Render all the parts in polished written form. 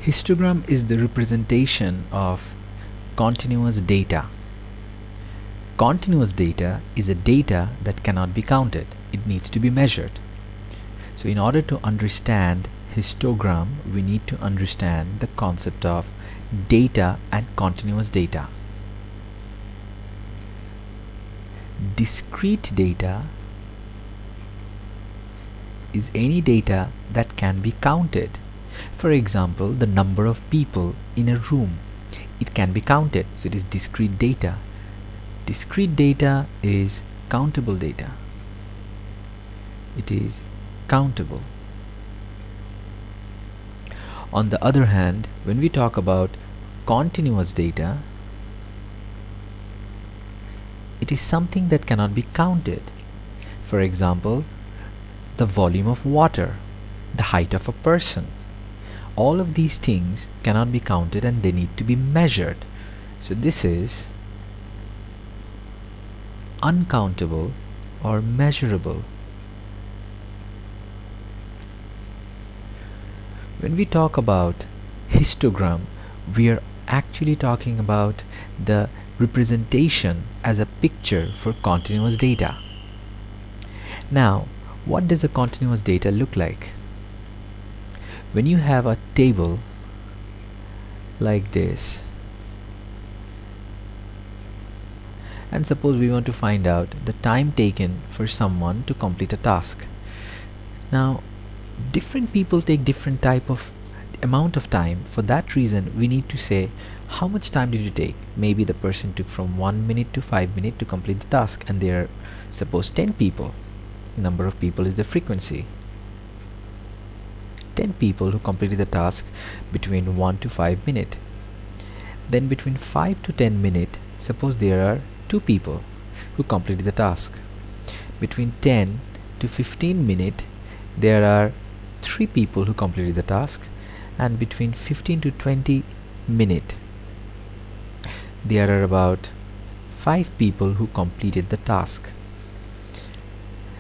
Histogram is the representation of continuous data. Continuous data is a data that cannot be counted. It needs to be measured. So in order to understand histogram, we need to understand the concept of data and continuous data. Discrete data is any data that can be counted. For example, the number of people in a room. It can be counted, so it is discrete data. Discrete data is countable data. It is countable. On the other hand, when we talk about continuous data, it is something that cannot be counted. For example, the volume of water, the height of a person. All of these things cannot be counted and they need to be measured. So this is uncountable or measurable. When we talk about histogram, we are actually talking about the representation as a picture for continuous data. Now, what does a continuous data look like? When you have a table like this, and suppose we want to find out the time taken for someone to complete a task. Now, different people take different type of amount of time. For that reason, we need to say how much time did you take. Maybe the person took from 1 minute to 5 minutes to complete the task, and there are suppose 10 people. Number of people is the frequency. 10 people who completed the task between 1 to 5 minutes. Then between 5 to 10 minutes, suppose there are 2 people who completed the task. Between 10 to 15 minutes, there are 3 people who completed the task, and between 15 to 20 minutes, there are about 5 people who completed the task.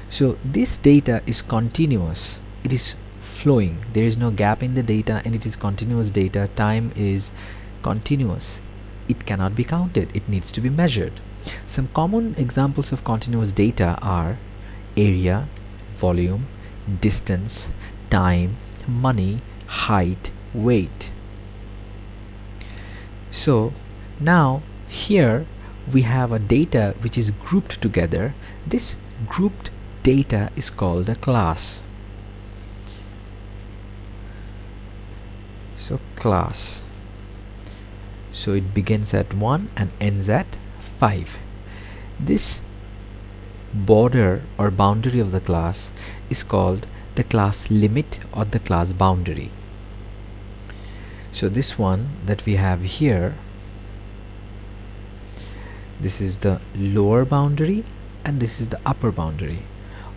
So this data is continuous. It is flowing. There is no gap in the data, and it is continuous data. Time is continuous. It cannot be counted. It needs to be measured. Some common examples of continuous data are area, volume, distance, time, money, height, weight. So now here we have a data which is grouped together. This grouped data is called a class. So class. So it begins at 1 and ends at 5. This border or boundary of the class is called the class limit or the class boundary. So this one that we have here, this is the lower boundary and this is the upper boundary,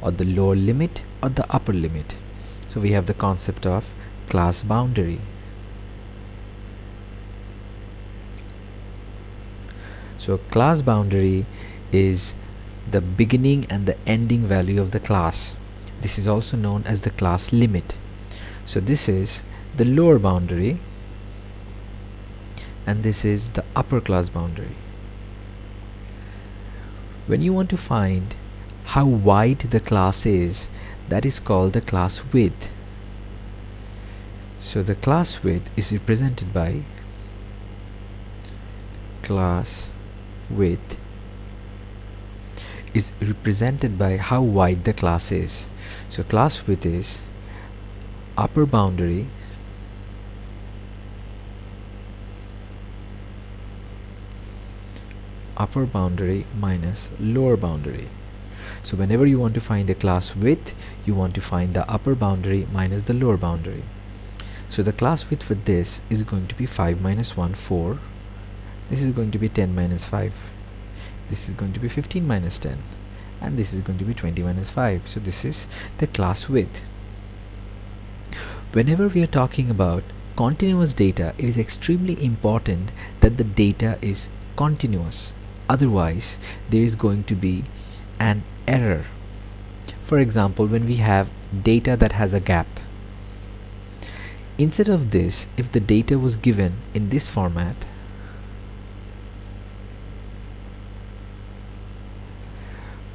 or the lower limit or the upper limit. So we have the concept of class boundary. So class boundary is the beginning and the ending value of the class. This is also known as the class limit. So this is the lower boundary and this is the upper class boundary. When you want to find how wide the class is, that is called the class width. So the class width is represented by class width is represented by how wide the class is. So class width is upper boundary minus lower boundary. So whenever you want to find the class width, you want to find the upper boundary minus the lower boundary. So the class width for this is going to be 5 minus 1, 4. This is going to be 10 minus 5. This is going to be 15 minus 10. And this is going to be 20 minus 5. So this is the class width. Whenever we are talking about continuous data, it is extremely important that the data is continuous. Otherwise, there is going to be an error. For example, when we have data that has a gap, Instead of this, if the data was given in this format,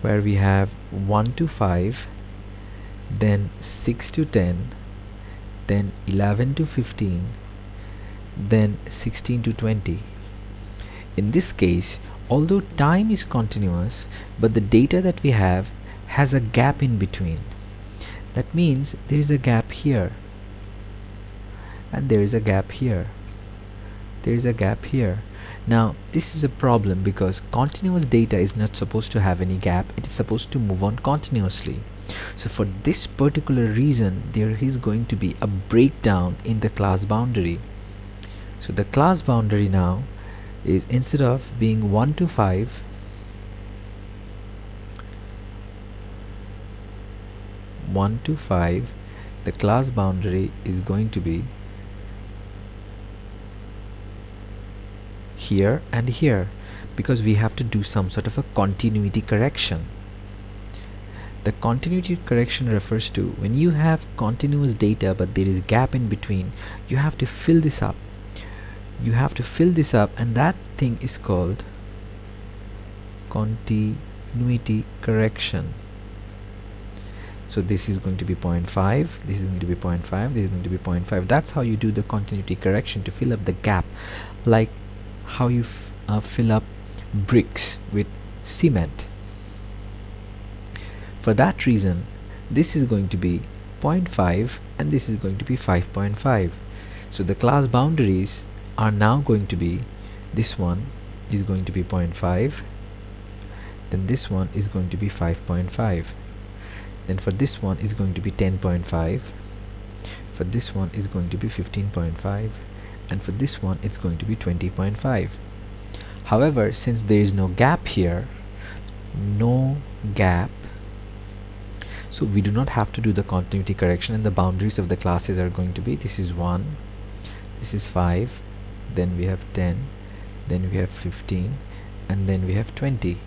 where we have 1 to 5, then 6 to 10, then 11 to 15, then 16 to 20. In this case, although time is continuous, but the data that we have has a gap in between. That means there is a gap here, and there is a gap here. There is a gap here. Now this is a problem because continuous data is not supposed to have any gap. It is supposed to move on continuously. So for this particular reason, there is going to be a breakdown in the class boundary. So the class boundary now is, instead of being 1 to 5, the class boundary is going to be here and here, because we have to do some sort of a continuity correction. The continuity correction refers to when you have continuous data but there is gap in between, you have to fill this up. You have to fill this up, and that thing is called continuity correction. So this is going to be 0.5, this is going to be 0.5, this is going to be 0.5. That's how you do the continuity correction, to fill up the gap, like how you fill up bricks with cement. For that reason, this is going to be 0.5 and this is going to be 5.5. So the class boundaries are now going to be, this one is going to be 0.5, then this one is going to be 5.5, then for this one is going to be 10.5, for this one is going to be 15.5, and for this one it's going to be 20.5. However, since there is no gap here, no gap, so we do not have to do the continuity correction, and the boundaries of the classes are going to be, this is 1, this is 5, then we have 10, then we have 15, and then we have 20.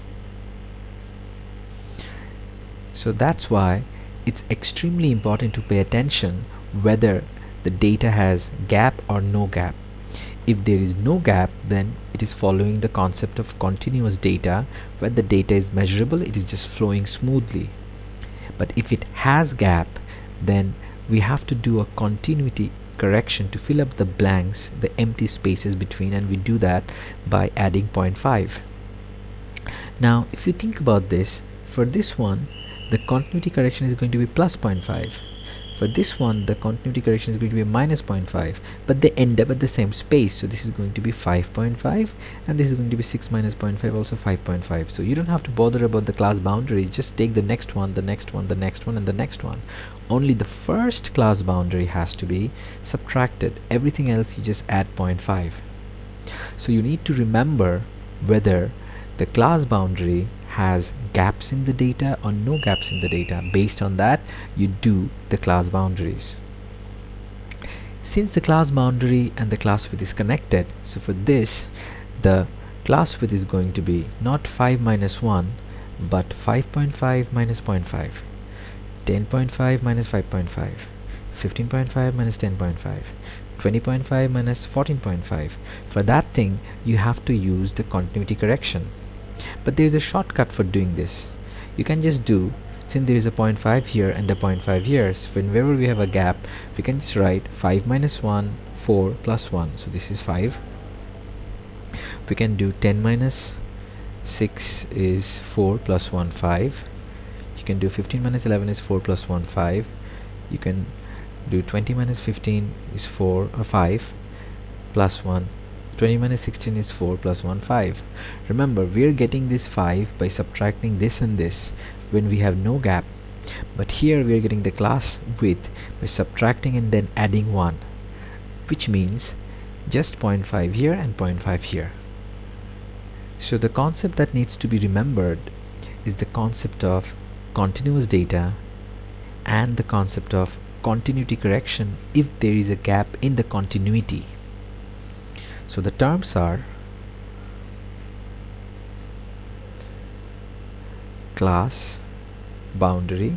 So that's why it's extremely important to pay attention whether the data has gap or no gap. If there is no gap, then it is following the concept of continuous data, where the data is measurable, it is just flowing smoothly. But if it has gap, then we have to do a continuity correction to fill up the blanks, the empty spaces between, and we do that by adding 0.5. Now if you think about this, for this one the continuity correction is going to be plus 0.5. For this one the continuity correction is going to be minus 0.5, but they end up at the same space. So this is going to be 5.5 and this is going to be 6 minus 0.5, also 5.5. So you don't have to bother about the class boundaries, just take the next one, the next one, the next one, and the next one. Only the first class boundary has to be subtracted. Everything else you just add 0.5. So you need to remember whether the class boundary has gaps in the data or no gaps in the data. Based on that, you do the class boundaries. Since the class boundary and the class width is connected, so for this the class width is going to be not 5 minus 1 but 5.5 minus 0.5, 10.5 minus 5.5, 15.5 minus 10.5, 20.5 minus 14.5. For that thing you have to use the continuity correction. But there is a shortcut for doing this. You can just do, since there is a 0.5 here and a 0.5 here, so whenever we have a gap, we can just write 5 minus 1, 4 plus 1. So this is 5. We can do 10 minus 6 is 4 plus 1, 5. You can do 15 minus 11 is 4 plus 1, 5. You can do 20 minus 15 is 4 or 5 plus 1. 20 minus 16 is 4 plus 1, 5. Remember, we are getting this 5 by subtracting this and this when we have no gap, but here we are getting the class width by subtracting and then adding 1, which means just 0.5 here and 0.5 here. So the concept that needs to be remembered is the concept of continuous data and the concept of continuity correction if there is a gap in the continuity. So the terms are class boundary,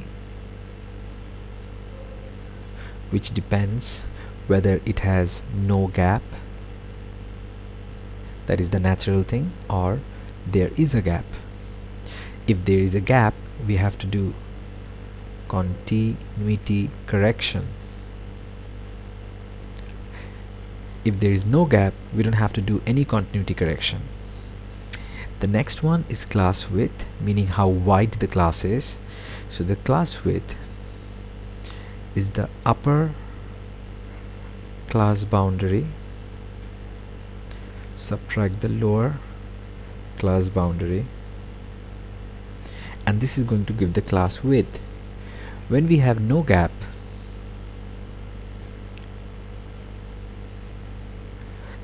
which depends whether it has no gap, that is the natural thing, or there is a gap. If there is a gap, we have to do continuity correction. If there is no gap, we don't have to do any continuity correction. The next one is class width, meaning how wide the class is. So the class width is the upper class boundary subtract the lower class boundary, and this is going to give the class width. When we have no gap,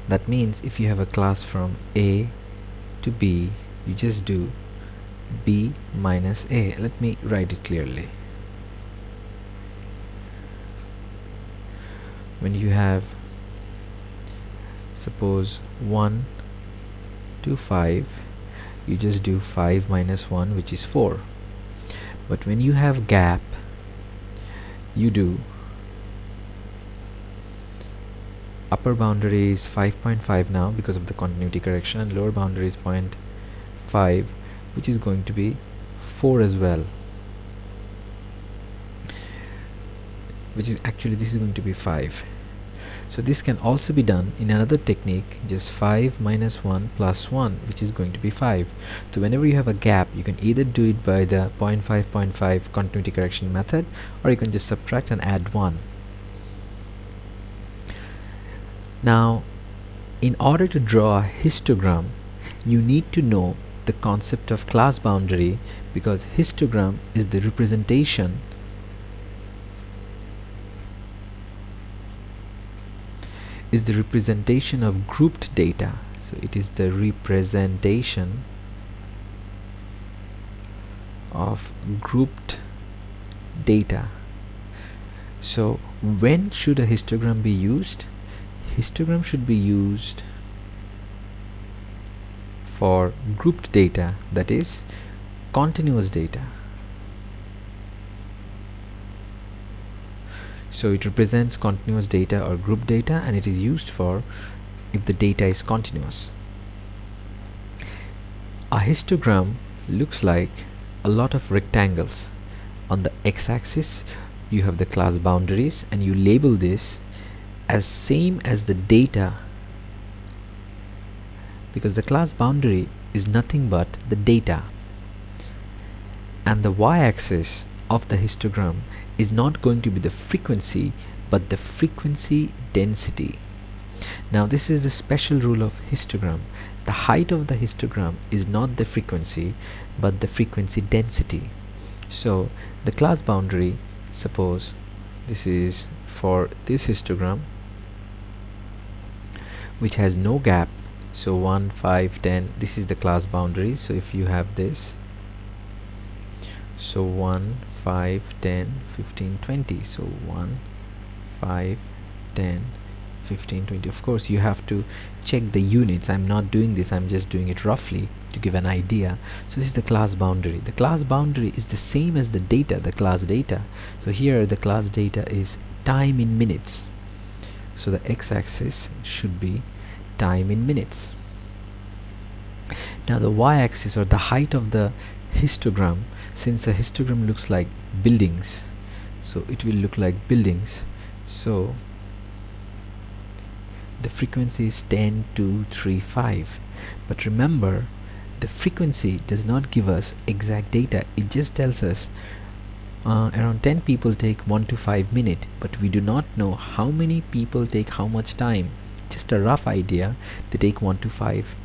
that means if you have a class from A to B, you just do B minus A. Let me write it clearly. When you have, suppose 1 to 5, you just do 5 minus 1, which is 4. But when you have gap, you do upper boundary is 5.5 now because of the continuity correction, and lower boundary is 0.5, which is going to be 4 as well, which is actually, this is going to be 5. So this can also be done in another technique, just 5 minus 1 plus 1, which is going to be 5. So whenever you have a gap, you can either do it by the 0.5 continuity correction method, or you can just subtract and add 1. Now, in order to draw a histogram, you need to know the concept of class boundary, because histogram is the representation of grouped data. So it is the representation of grouped data. So when should a histogram be used? Histogram should be used for grouped data, that is continuous data. So it represents continuous data or group data, and it is used for if the data is continuous. A histogram looks like a lot of rectangles. On the x-axis you have the class boundaries, and you label this as same as the data, because the class boundary is nothing but the data, and the y-axis of the histogram is not going to be the frequency but the frequency density. Now this is the special rule of histogram. The height of the histogram is not the frequency but the frequency density. So the class boundary, suppose this is for this histogram which has no gap, so 1, 5, 10, this is the class boundary. So if you have this, so 1, 5, 10, 15, 20, so 1, 5, 10, 15, 20. Of course you have to check the units. I'm not doing this, I'm just doing it roughly to give an idea. So this is the class boundary. The class boundary is the same as the data, the class data. So here the class data is time in minutes. So the x-axis should be time in minutes. Now the y-axis, or the height of the histogram, since the histogram looks like buildings, so it will look like buildings. So the frequency is 10, 2, 3, 5. But remember, the frequency does not give us exact data. It just tells us around 10 people take 1 to 5 minutes, but we do not know how many people take how much time. Just a rough idea, they take 1 to 5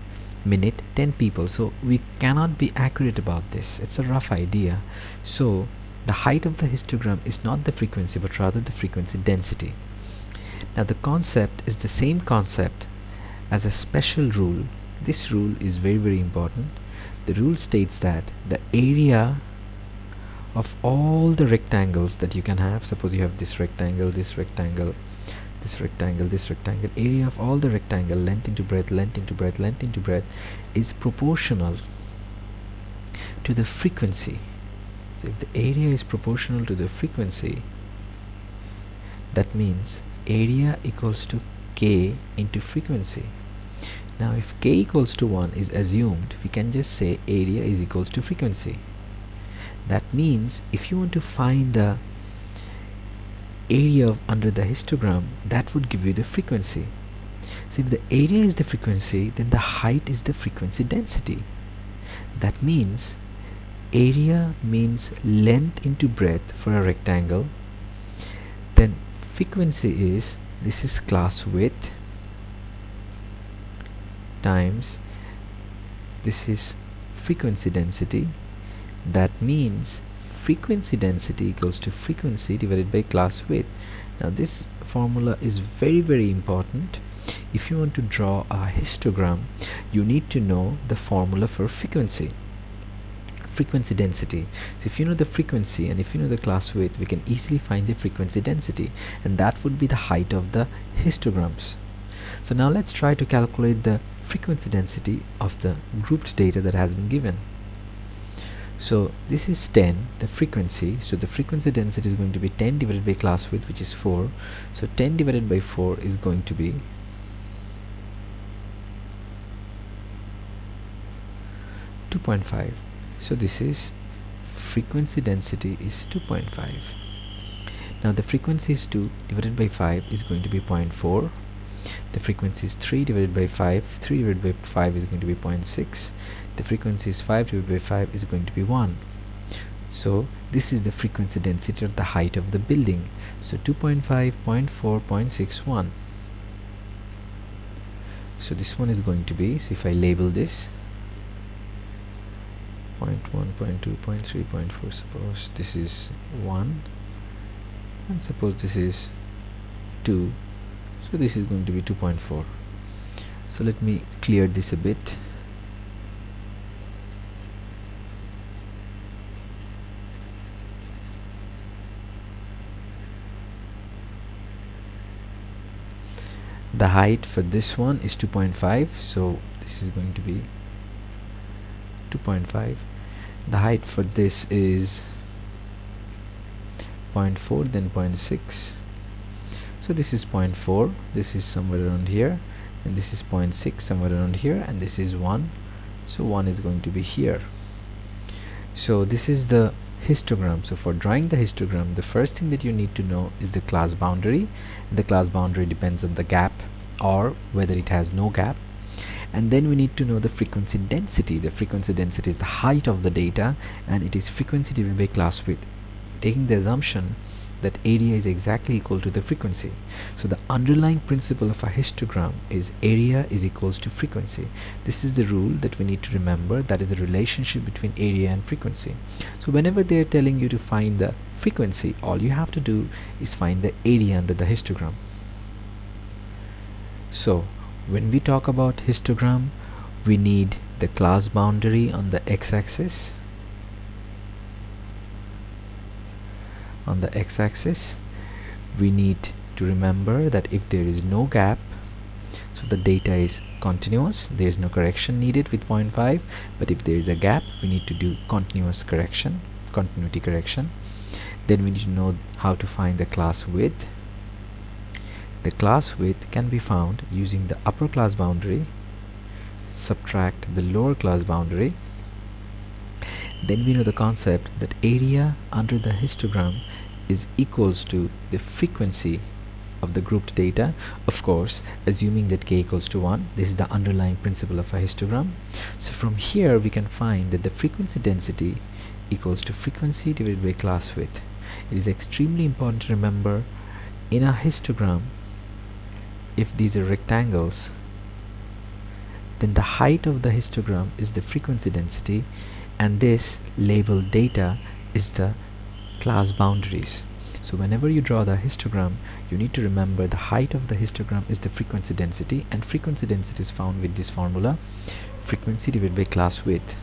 minute, 10 people, so we cannot be accurate about this. It's a rough idea. So the height of the histogram is not the frequency but rather the frequency density. Now the concept is the same concept as a special rule. This rule is very, very important. The rule states that the area of all the rectangles that you can have, suppose you have this rectangle, this rectangle, this rectangle, this rectangle, area of all the rectangle, length into breadth, length into breadth, length into breadth, is proportional to the frequency. So if the area is proportional to the frequency, that means area equals to k into frequency. Now if k equals to 1 is assumed, we can just say area is equals to frequency. That means if you want to find the area under the histogram, that would give you the frequency. So if the area is the frequency, then the height is the frequency density. That means area means length into breadth for a rectangle, then frequency is, this is class width times this is frequency density. That means frequency density equals to frequency divided by class width. Now this formula is very important. If you want to draw a histogram, you need to know the formula for frequency density. So if you know the frequency and if you know the class width, we can easily find the frequency density, and that would be the height of the histograms. So now let's try to calculate the frequency density of the grouped data that has been given. So this is 10, the frequency, so the frequency density is going to be 10 divided by class width, which is 4. So 10 divided by 4 is going to be 2.5. So this is frequency density is 2.5. Now the frequency is 2 divided by 5 is going to be 0.4. The frequency is 3 divided by 5. 3 divided by 5 is going to be 0.6. The frequency is 5 divided by 5 is going to be 1. So this is the frequency density of the height of the building. So 2.5, 0.4, 0.61. So this one is going to be, so if I label this 0.1, 0.2, 0.3, 0.4, suppose this is 1 and suppose this is 2, so this is going to be 2.4. So let me clear this a bit. The height for this one is 2.5, so this is going to be 2.5. The height for this is 0.4, then 0.6. So this is 0.4, this is somewhere around here, and this is 0.6 somewhere around here, and this is 1. So 1 is going to be here. So this is the histogram. So for drawing the histogram, the first thing that you need to know is the class boundary. The class boundary depends on the gap or whether it has no gap. And then we need to know the frequency density. The frequency density is the height of the data, and it is frequency divided by class width, taking the assumption that area is exactly equal to the frequency. So the underlying principle of a histogram is area is equals to frequency. This is the rule that we need to remember, that is the relationship between area and frequency. So whenever they are telling you to find the frequency, all you have to do is find the area under the histogram. So when we talk about histogram, we need the class boundary on the x-axis. On the x-axis, we need to remember that if there is no gap, so the data is continuous, there is no correction needed with 0.5. But if there is a gap, we need to do continuity correction. Then we need to know how to find the class width. The class width can be found using the upper class boundary, subtract the lower class boundary. Then we know the concept that area under the histogram is equals to the frequency of the grouped data, of course assuming that k equals to 1. This is the underlying principle of a histogram. So from here we can find that the frequency density equals to frequency divided by class width. It is extremely important to remember in a histogram, if these are rectangles, then the height of the histogram is the frequency density, and this labeled data is the class boundaries. So whenever you draw the histogram, you need to remember the height of the histogram is the frequency density, and frequency density is found with this formula, frequency divided by class width.